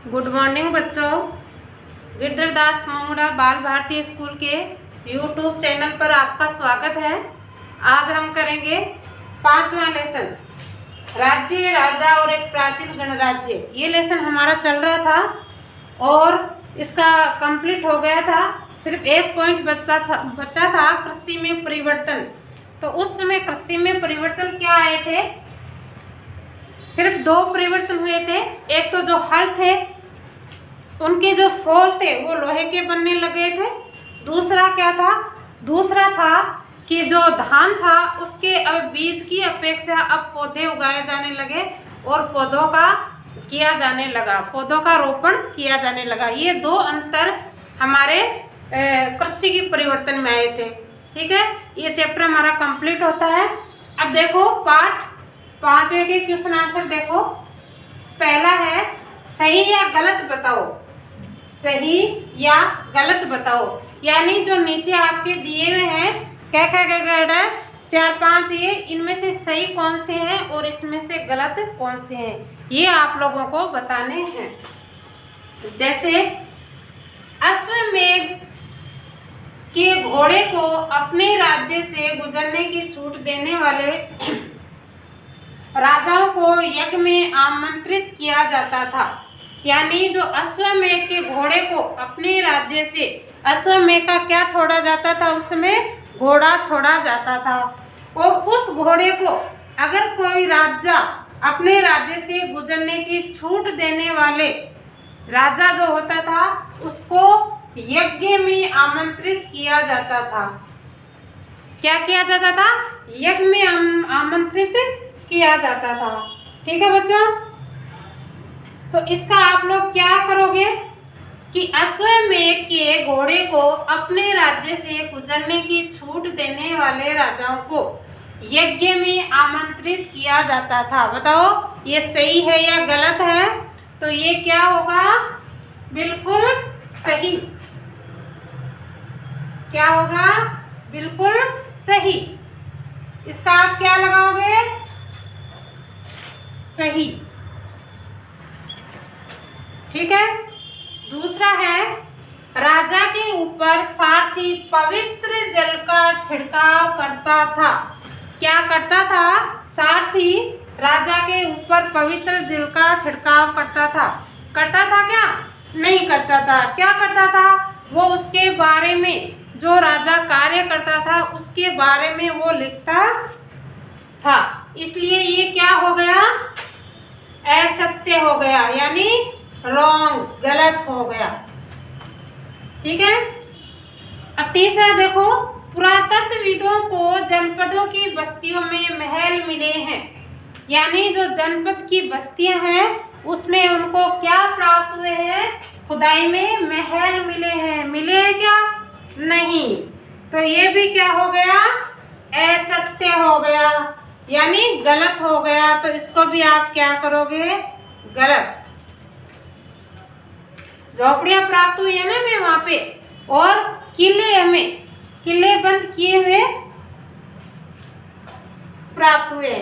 Good morning बच्चों। गिरधरदास मामूड़ा बाल Bharti school के यूट्यूब चैनल पर आपका स्वागत है। आज हम करेंगे 5वां लेसन, राज्य, राजा और एक प्राचीन गणराज्य। ये लेसन हमारा चल रहा था और इसका कंप्लीट हो गया था। सिर्फ एक पॉइंट बचा था, कृषि में परिवर्तन। तो उस समय कृषि में परिवर्तन क्या आए थे? सिर्फ 2 परिवर्तन हुए थे। एक तो जो हल थे उनके जो फोल थे वो लोहे के बनने लगे थे। दूसरा क्या था? दूसरा था कि जो धान था उसके अब बीज की अपेक्षा अब पौधे उगाए जाने लगे और पौधों का किया जाने लगा, पौधों का रोपण किया जाने लगा। ये 2 अंतर हमारे कृषि की परिवर्तन में आए थे। ठीक है, ये चैप्टर हमारा कंप्लीट होता है। अब देखो पाठ 5वें के क्वेश्चन आंसर देखो। पहला है सही या गलत बताओ। सही या गलत बताओ, यानी जो नीचे आपके दिए हुए हैं क्या 4-5, ये इनमें से सही कौन से हैं और इसमें से गलत कौन से हैं, ये आप लोगों को बताने हैं। जैसे अश्वमेध के घोड़े को अपने राज्य से गुजरने की छूट देने वाले राजाओं को यज्ञ में आमंत्रित किया जाता था। यानी जो अश्वमेध के घोड़े को अपने राज्य से, अश्वमेध का क्या छोड़ा जाता था? उसमें घोड़ा छोड़ा जाता था। और उस घोड़े को अगर कोई राजा अपने राज्य से गुजरने की छूट देने वाले राजा जो होता था उसको यज्ञ में आमंत्रित किया जाता था। क्या किया जाता था? यज्ञ में आमंत्रित किया जाता था। ठीक है बच्चों, तो इसका आप लोग क्या करोगे कि अश्वमेध के घोड़े को अपने राज्य से गुजरने की छूट देने वाले राजाओं को यज्ञ में आमंत्रित किया जाता था। बताओ ये सही है या गलत है? तो ये क्या होगा? बिल्कुल सही। क्या होगा? बिल्कुल सही। इसका आप क्या लगाओगे? सही। ठीक है। दूसरा है राजा के ऊपर सारथी पवित्र जल का छिड़काव करता था। क्या करता था? सारथी राजा के ऊपर पवित्र जल का छिड़काव करता था। करता था क्या? नहीं करता था। क्या करता था? वो उसके बारे में, जो राजा कार्य करता था उसके बारे में वो लिखता था। इसलिए ये क्या हो गया? असत्य हो गया, यानी रॉन्ग, गलत हो गया। ठीक है। अब तीसरा देखो, पुरातत्वविदों को जनपदों की बस्तियों में महल मिले हैं। यानी जो जनपद की बस्तियां हैं उसमें उनको क्या प्राप्त हुए हैं? खुदाई में महल मिले हैं। मिले हैं क्या? नहीं। तो ये भी क्या हो गया? असत्य हो गया, यानी गलत हो गया। तो इसको भी आप क्या करोगे? गलत। झोपड़ियां प्राप्त हुई है ना हमें वहां पे, और किले, हमें किले बंद किए हुए प्राप्त हुए।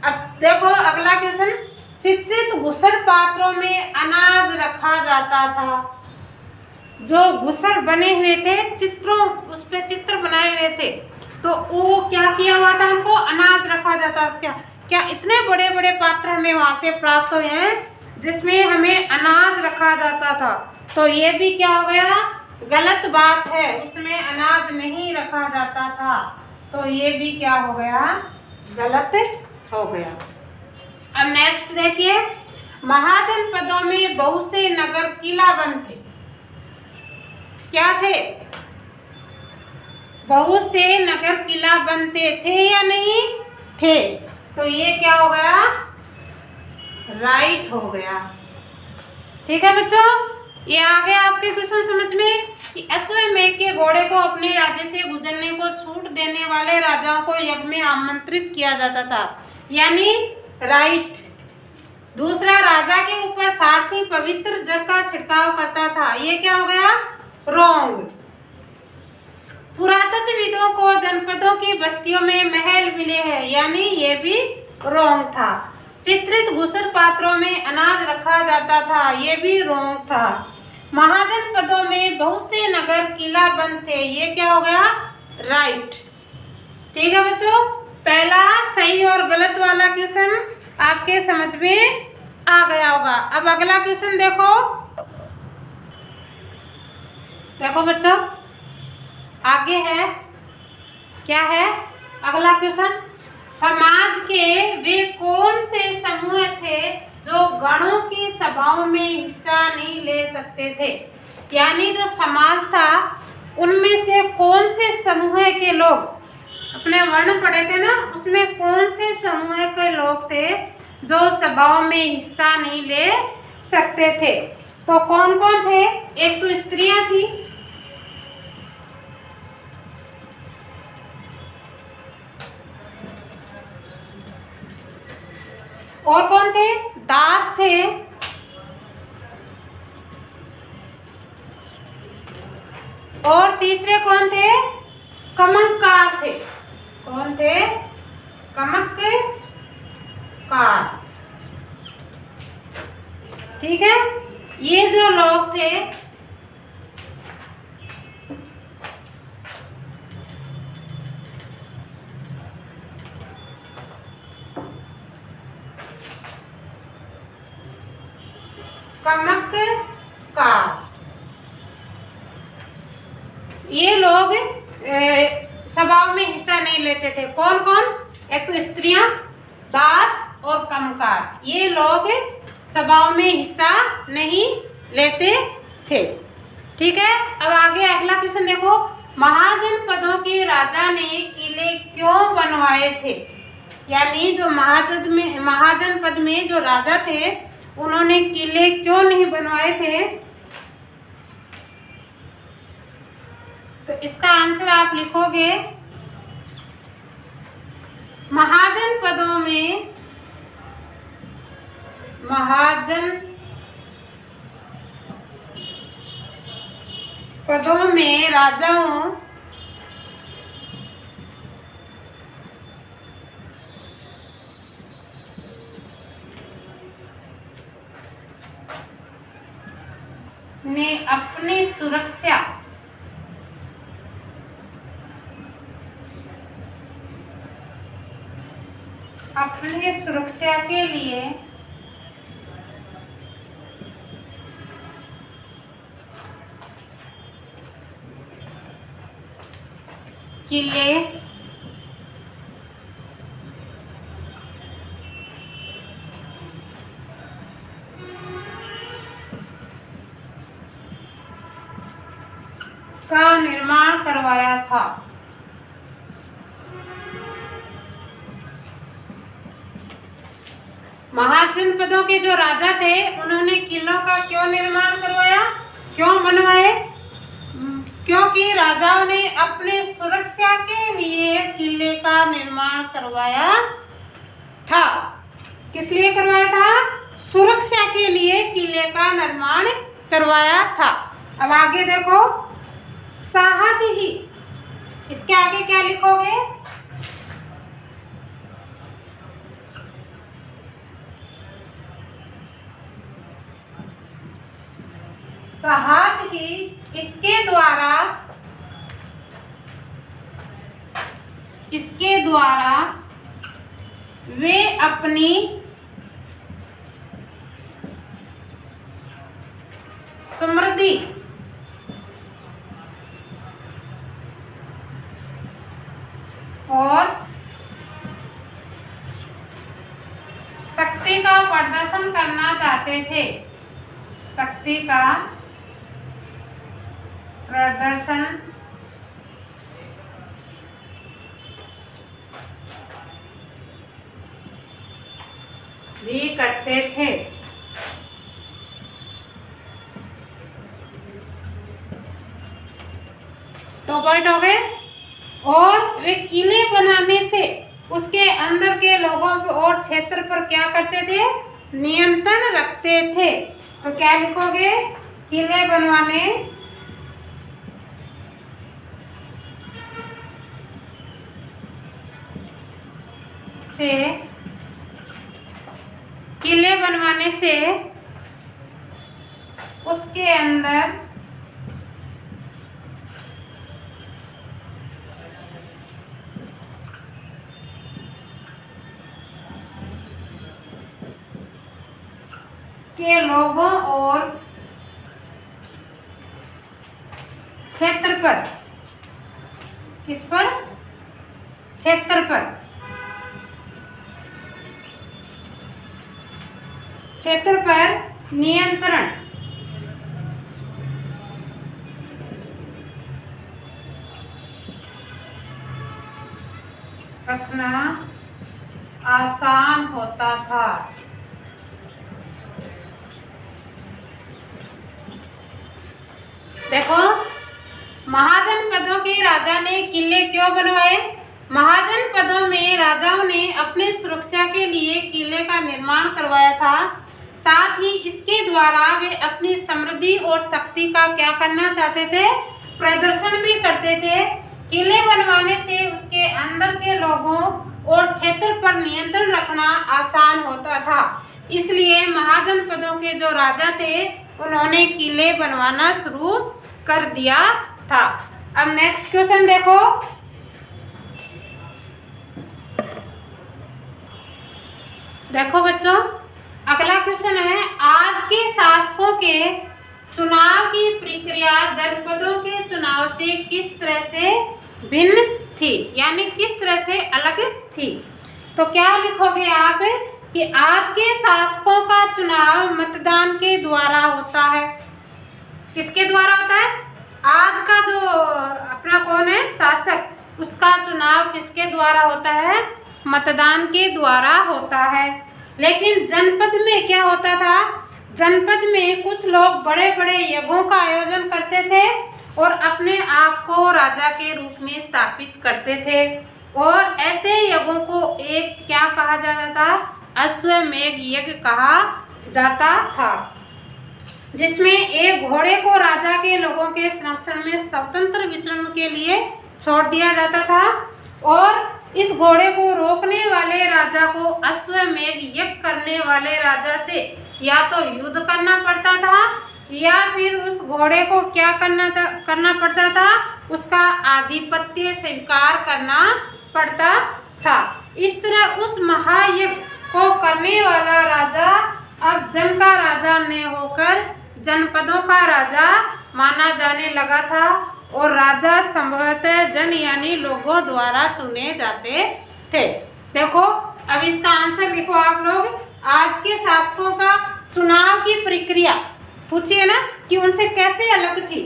अब देखो अगला क्वेश्चन, चित्रित घुसर पात्रों में अनाज रखा जाता था। जो घुसर बने हुए थे, चित्रों, उस पे चित्र बनाए हुए थे, तो वो क्या किया हुआ था? उनको अनाज रखा जाता था। क्या इतने बड़े बड़े पात्र हमें वहां से प्राप्त हुए हैं जिसमें हमें अनाज रखा जाता था। तो ये भी क्या हो गया? गलत बात है, उसमें अनाज नहीं रखा जाता था। तो ये भी क्या हो गया? गलत हो गया। अब नेक्स्ट देखिए, महाजनपदों में बहुत से नगर किलाबंद थे। क्या थे? बहुत से नगर किला बनते थे या नहीं थे? तो ये क्या हो गया? राइट हो गया। ठीक है बच्चों, ये आ गया आपके क्वेश्चन समझ में कि अश्वमेध के घोड़े को अपने राज्य से गुजरने को छूट देने वाले राजाओं को यज्ञ में आमंत्रित किया जाता था, यानी राइट। दूसरा, राजा के ऊपर सारथी पवित्र जल का छिड़काव करता था। ये क्या हो गया? रॉन्ग। पुरातत्वविदों को जनपदों की बस्तियों में महल मिले हैं, यानी ये भी रॉन्ग था। चित्रित घुसर पात्रों में अनाज रखा जाता था, ये भी रॉन्ग था। महाजनपदों में बहुत से नगर किला बंद थे, ये क्या हो गया? राइट। ठीक है बच्चों, पहला सही और गलत वाला क्वेश्चन आपके समझ में आ गया होगा। अब अगला क्वेश्चन देखो। देखो बच्चों, आगे है, क्या है अगला क्वेश्चन? समाज के वे कौन से समूह थे जो गणों की सभाओं में हिस्सा नहीं ले सकते थे? यानी जो समाज था उनमें से कौन से समूह के लोग, अपने वर्ण पढ़े थे ना, उसमें कौन से समूह के लोग थे जो सभाओं में हिस्सा नहीं ले सकते थे? तो कौन कौन थे? एक तो स्त्रियां थी, और कौन थे? दास थे, और तीसरे कौन थे? कमककार थे। कौन थे? कमककार। ठीक है, ये जो लोग थे कमककार, ये लोग सभाओं में हिस्सा नहीं लेते थे। कौन कौन? एक तो स्त्रियां, दास और कमकार, ये लोग सभाओं में हिस्सा नहीं लेते थे। ठीक है, अब आगे अगला क्वेश्चन देखो। महाजनपदों के राजा ने किले क्यों बनवाए थे? यानी जो महाजनपद में जो राजा थे उन्होंने किले क्यों नहीं बनवाए थे? तो इसका आंसर आप लिखोगे, महाजनपदों में राजाओं ने अपनी सुरक्षा के लिए किले का निर्माण करवाया था। महाजनपदों के जो राजा थे उन्होंने किलों का क्यों निर्माण करवाया, क्यों बनवाए? क्योंकि राजाओं ने अपने सुरक्षा के लिए किले का निर्माण करवाया था। किस लिए करवाया था? सुरक्षा के लिए किले का निर्माण करवाया था। अब आगे देखो, साथ ही, इसके आगे क्या लिखोगे? साथ ही इसके द्वारा वे अपनी समृद्धि और शक्ति का प्रदर्शन करना चाहते थे। शक्ति का प्रदर्शन भी करते थे। तो पॉइंट हो गए। और वे किले बनाने से उसके अंदर के लोगों पर और क्षेत्र पर क्या करते थे? नियंत्रण रखते थे। तो क्या लिखोगे? किले बनवाने से किले बनवाने से उसके अंदर के लोगों और क्षेत्र पर, किस पर? क्षेत्र पर, क्षेत्र पर नियंत्रण रखना आसान होता था। देखो, महाजनपदों के राजा ने किले क्यों बनवाए? महाजनपदों में राजाओं ने अपने सुरक्षा के लिए किले का निर्माण करवाया था। साथ ही इसके द्वारा वे अपनी समृद्धि और शक्ति का क्या करना चाहते थे? प्रदर्शन भी करते थे। किले बनवाने से उसके अंदर के लोगों और क्षेत्र पर नियंत्रण रखना आसान होता था। इसलिए महाजनपदों के जो राजा थे उन्होंने किले बनवाना शुरू कर दिया था। अब नेक्स्ट क्वेश्चन देखो। देखो बच्चों, अगला क्वेश्चन है, आज के शासकों के चुनाव की प्रक्रिया जनपदों के चुनाव से किस तरह से भिन्न थी, यानी किस तरह से अलग थी? तो क्या लिखोगे आप कि आज के शासकों का चुनाव मतदान के द्वारा होता है। किसके द्वारा होता है? आज का जो अपना कौन है शासक, उसका चुनाव किसके द्वारा होता है? मतदान के द्वारा होता है। लेकिन जनपद में क्या होता था? जनपद में कुछ लोग बड़े बड़े यज्ञों का आयोजन करते थे और अपने आप को राजा के रूप में स्थापित करते थे। और ऐसे यज्ञों को एक क्या कहा जाता था? अश्वमेध यज्ञ कहा जाता था, जिसमें एक घोड़े को राजा के लोगों के संरक्षण में स्वतंत्र विचरण के लिए छोड़ दिया जाता था और इस घोड़े को रोकने वाले राजा को अश्वमेध यज्ञ करने वाले राजा से या तो युद्ध करना पड़ता था या फिर उस घोड़े को क्या करना पड़ता था? उसका आधिपत्य स्वीकार करना पड़ता था। इस तरह उस महायज्ञ को करने वाला राजा अब जन का राजा न होकर जनपदों का राजा माना जाने लगा था और राजा संभवतः जन यानी लोगों द्वारा चुने जाते थे। देखो, अब इसका आंसर लिखो आप लोग। आज के शासकों का चुनाव की प्रक्रिया पूछिए ना कि उनसे कैसे अलग थी,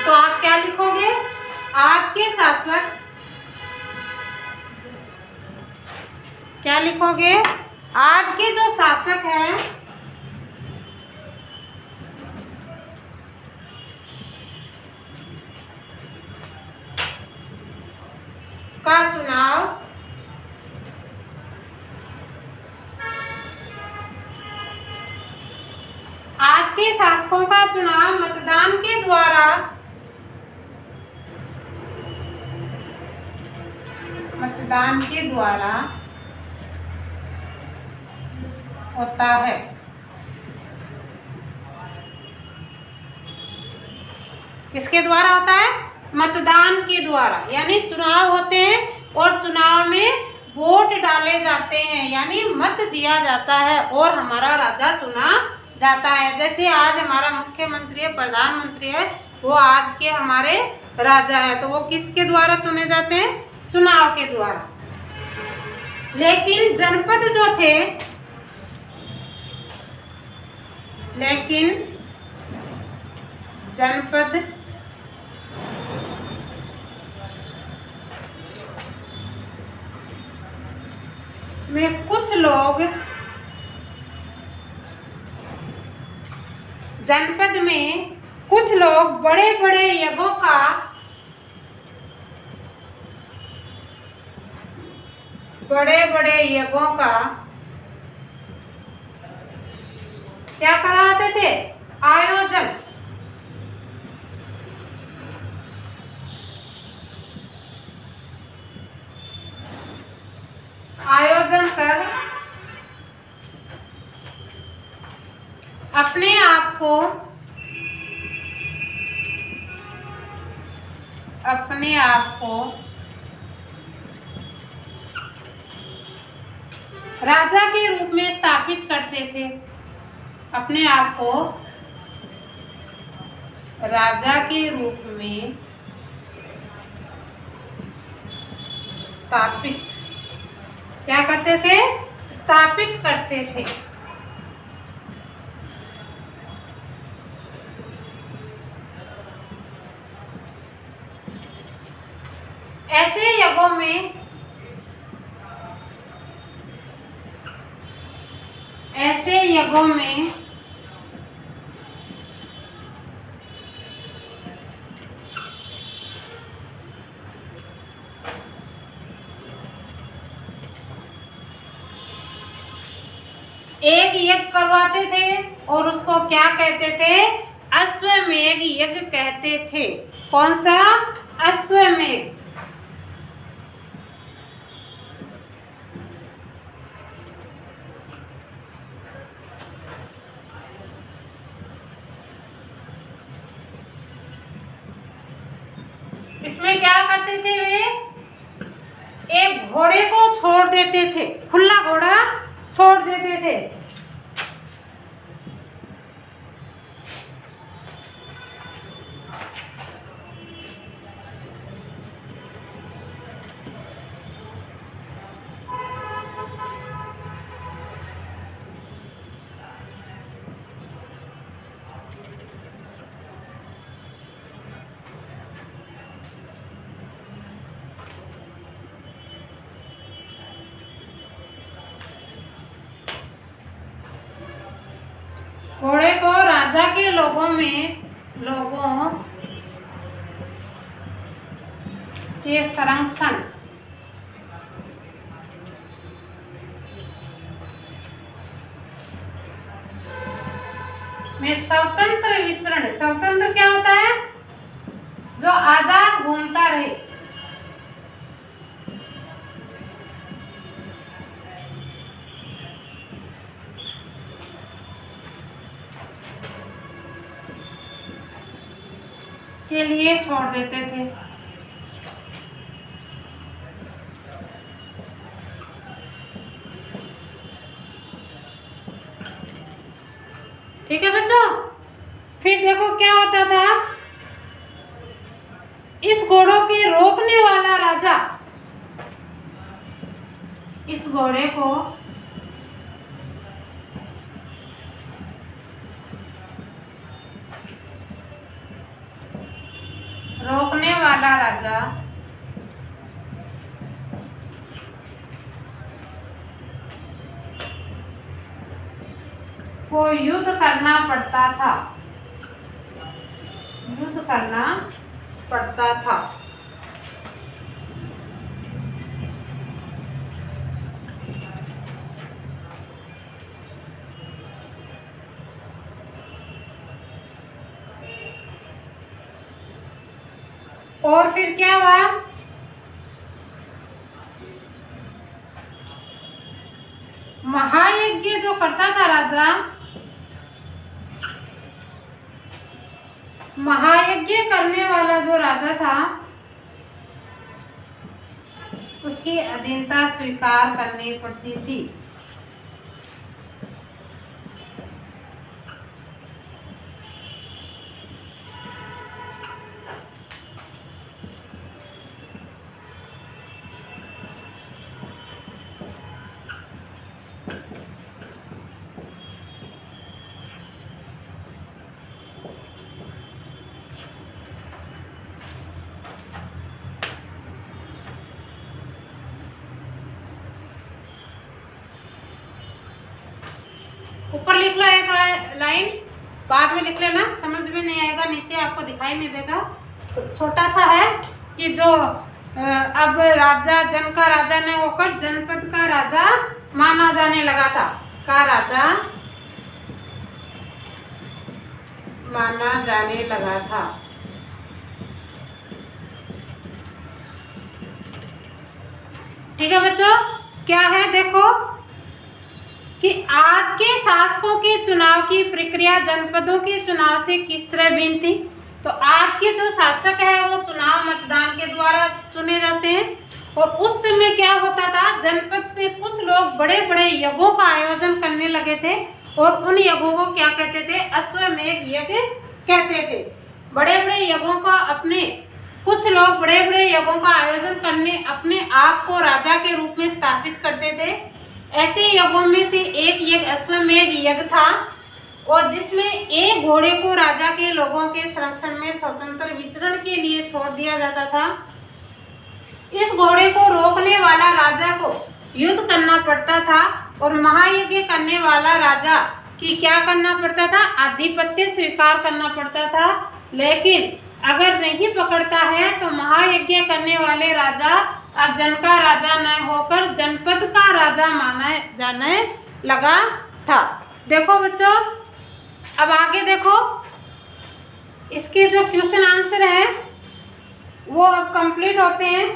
तो आप क्या लिखोगे? आज के शासक, क्या लिखोगे? आज के जो शासक हैं का चुनाव आज के शासकों का चुनाव मतदान के द्वारा होता है। किसके द्वारा होता है? मतदान के द्वारा, यानी चुनाव होते हैं और चुनाव में वोट डाले जाते हैं, यानी मत दिया जाता है और हमारा राजा चुना जाता है। जैसे आज हमारा मुख्यमंत्री है, प्रधानमंत्री है, वो आज के हमारे राजा है, तो वो किसके द्वारा चुने जाते हैं? चुनाव के द्वारा। लेकिन जनपद जो थे, जनपद में कुछ लोग, जनपद में कुछ लोग बड़े बड़े यज्ञों का क्या कराते थे? आयोजन कर आप को राजा के रूप में स्थापित करते थे। अपने आप को राजा के रूप में स्थापित क्या करते थे? स्थापित करते थे। ऐसे यज्ञों में एक यज्ञ करवाते थे और उसको क्या कहते थे? अश्वमेध यज्ञ कहते थे। कौन सा? अश्वमेध। इसमें क्या करते थे वे? एक घोड़े को छोड़ देते थे, खुला घोड़ा छोड़ देते थे। घोड़े को राजा के लोगों के संरक्षण में स्वतंत्र विचरण, स्वतंत्र क्या होता है? जो आजाद घूमता रहे। के लिए छोड़ देते थे। ठीक है बच्चों, फिर देखो क्या होता था। इस घोड़ों के रोकने वाला राजा इस घोड़े को रोकने वाला राजा को युद्ध करना पड़ता था। युद्ध करना पड़ता था। और फिर क्या हुआ? महायज्ञ जो करता था राजा, महायज्ञ करने वाला जो राजा था, उसकी अधीनता स्वीकार करनी पड़ती थी। ऊपर लिख लो एक लाइन, बाद में लिख लेना, समझ में नहीं आएगा, नीचे आपको दिखाई नहीं देगा। तो छोटा सा है कि जो अब राजा, जन का राजा ने होकर जनपद का राजा माना जाने लगा था। का राजा माना जाने लगा था। ठीक है बच्चों, क्या है देखो, कि आज के शासकों के चुनाव की प्रक्रिया जनपदों के चुनाव से किस तरह भिन्न थी। तो आज के जो शासक है वो चुनाव मतदान के द्वारा चुने जाते हैं, और उस समय क्या होता था, जनपद में कुछ लोग बड़े बड़े यज्ञों का आयोजन करने लगे थे, और उन यज्ञों को क्या कहते थे, अश्वमेध यज्ञ कहते थे। बड़े बड़े यज्ञों का कुछ लोग बड़े बड़े यज्ञों का आयोजन करने अपने आप को राजा के रूप में स्थापित करते थे। ऐसे यज्ञों में से एक यज्ञ अश्वमेध यज्ञ था, और जिसमें एक घोड़े को राजा के लोगों के संरक्षण में स्वतंत्र विचरण के लिए छोड़ दिया जाता था। इस घोड़े को रोकने वाला राजा को युद्ध करना पड़ता था, और महायज्ञ करने वाला राजा की क्या करना पड़ता था, आधिपत्य स्वीकार करना पड़ता था। लेकिन अगर नहीं पकड़ता है तो महायज्ञ करने वाले राजा अब जन का राजा न होकर जनपद का राजा माना जाने लगा था। देखो बच्चों, अब आगे देखो, इसके जो क्वेश्चन आंसर है वो अब कंप्लीट होते हैं।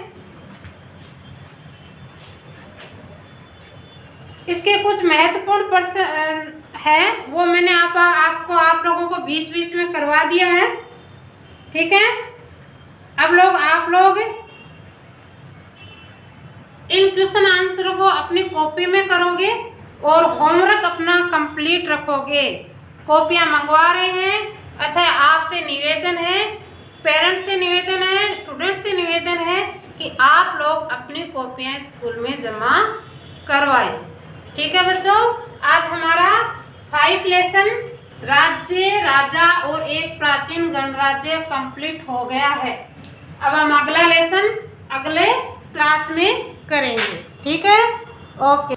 इसके कुछ महत्वपूर्ण प्रश्न है वो मैंने आप लोगों को बीच बीच में करवा दिया है, ठीक है। अब आप लोग इन क्वेश्चन आंसर को अपनी कॉपी में करोगे और होमवर्क अपना कंप्लीट रखोगे। कॉपियां मंगवा रहे हैं, अतः आपसे निवेदन है, पेरेंट्स से निवेदन है, स्टूडेंट से निवेदन है कि आप लोग अपनी कॉपियां स्कूल में जमा करवाएं। ठीक है बच्चों, आज हमारा 5 लेसन राज्य, राजा और एक प्राचीन गणराज्य कंप्लीट हो गया है। अब हम अगला लेसन अगले क्लास में करेंगे, ठीक है। ओके।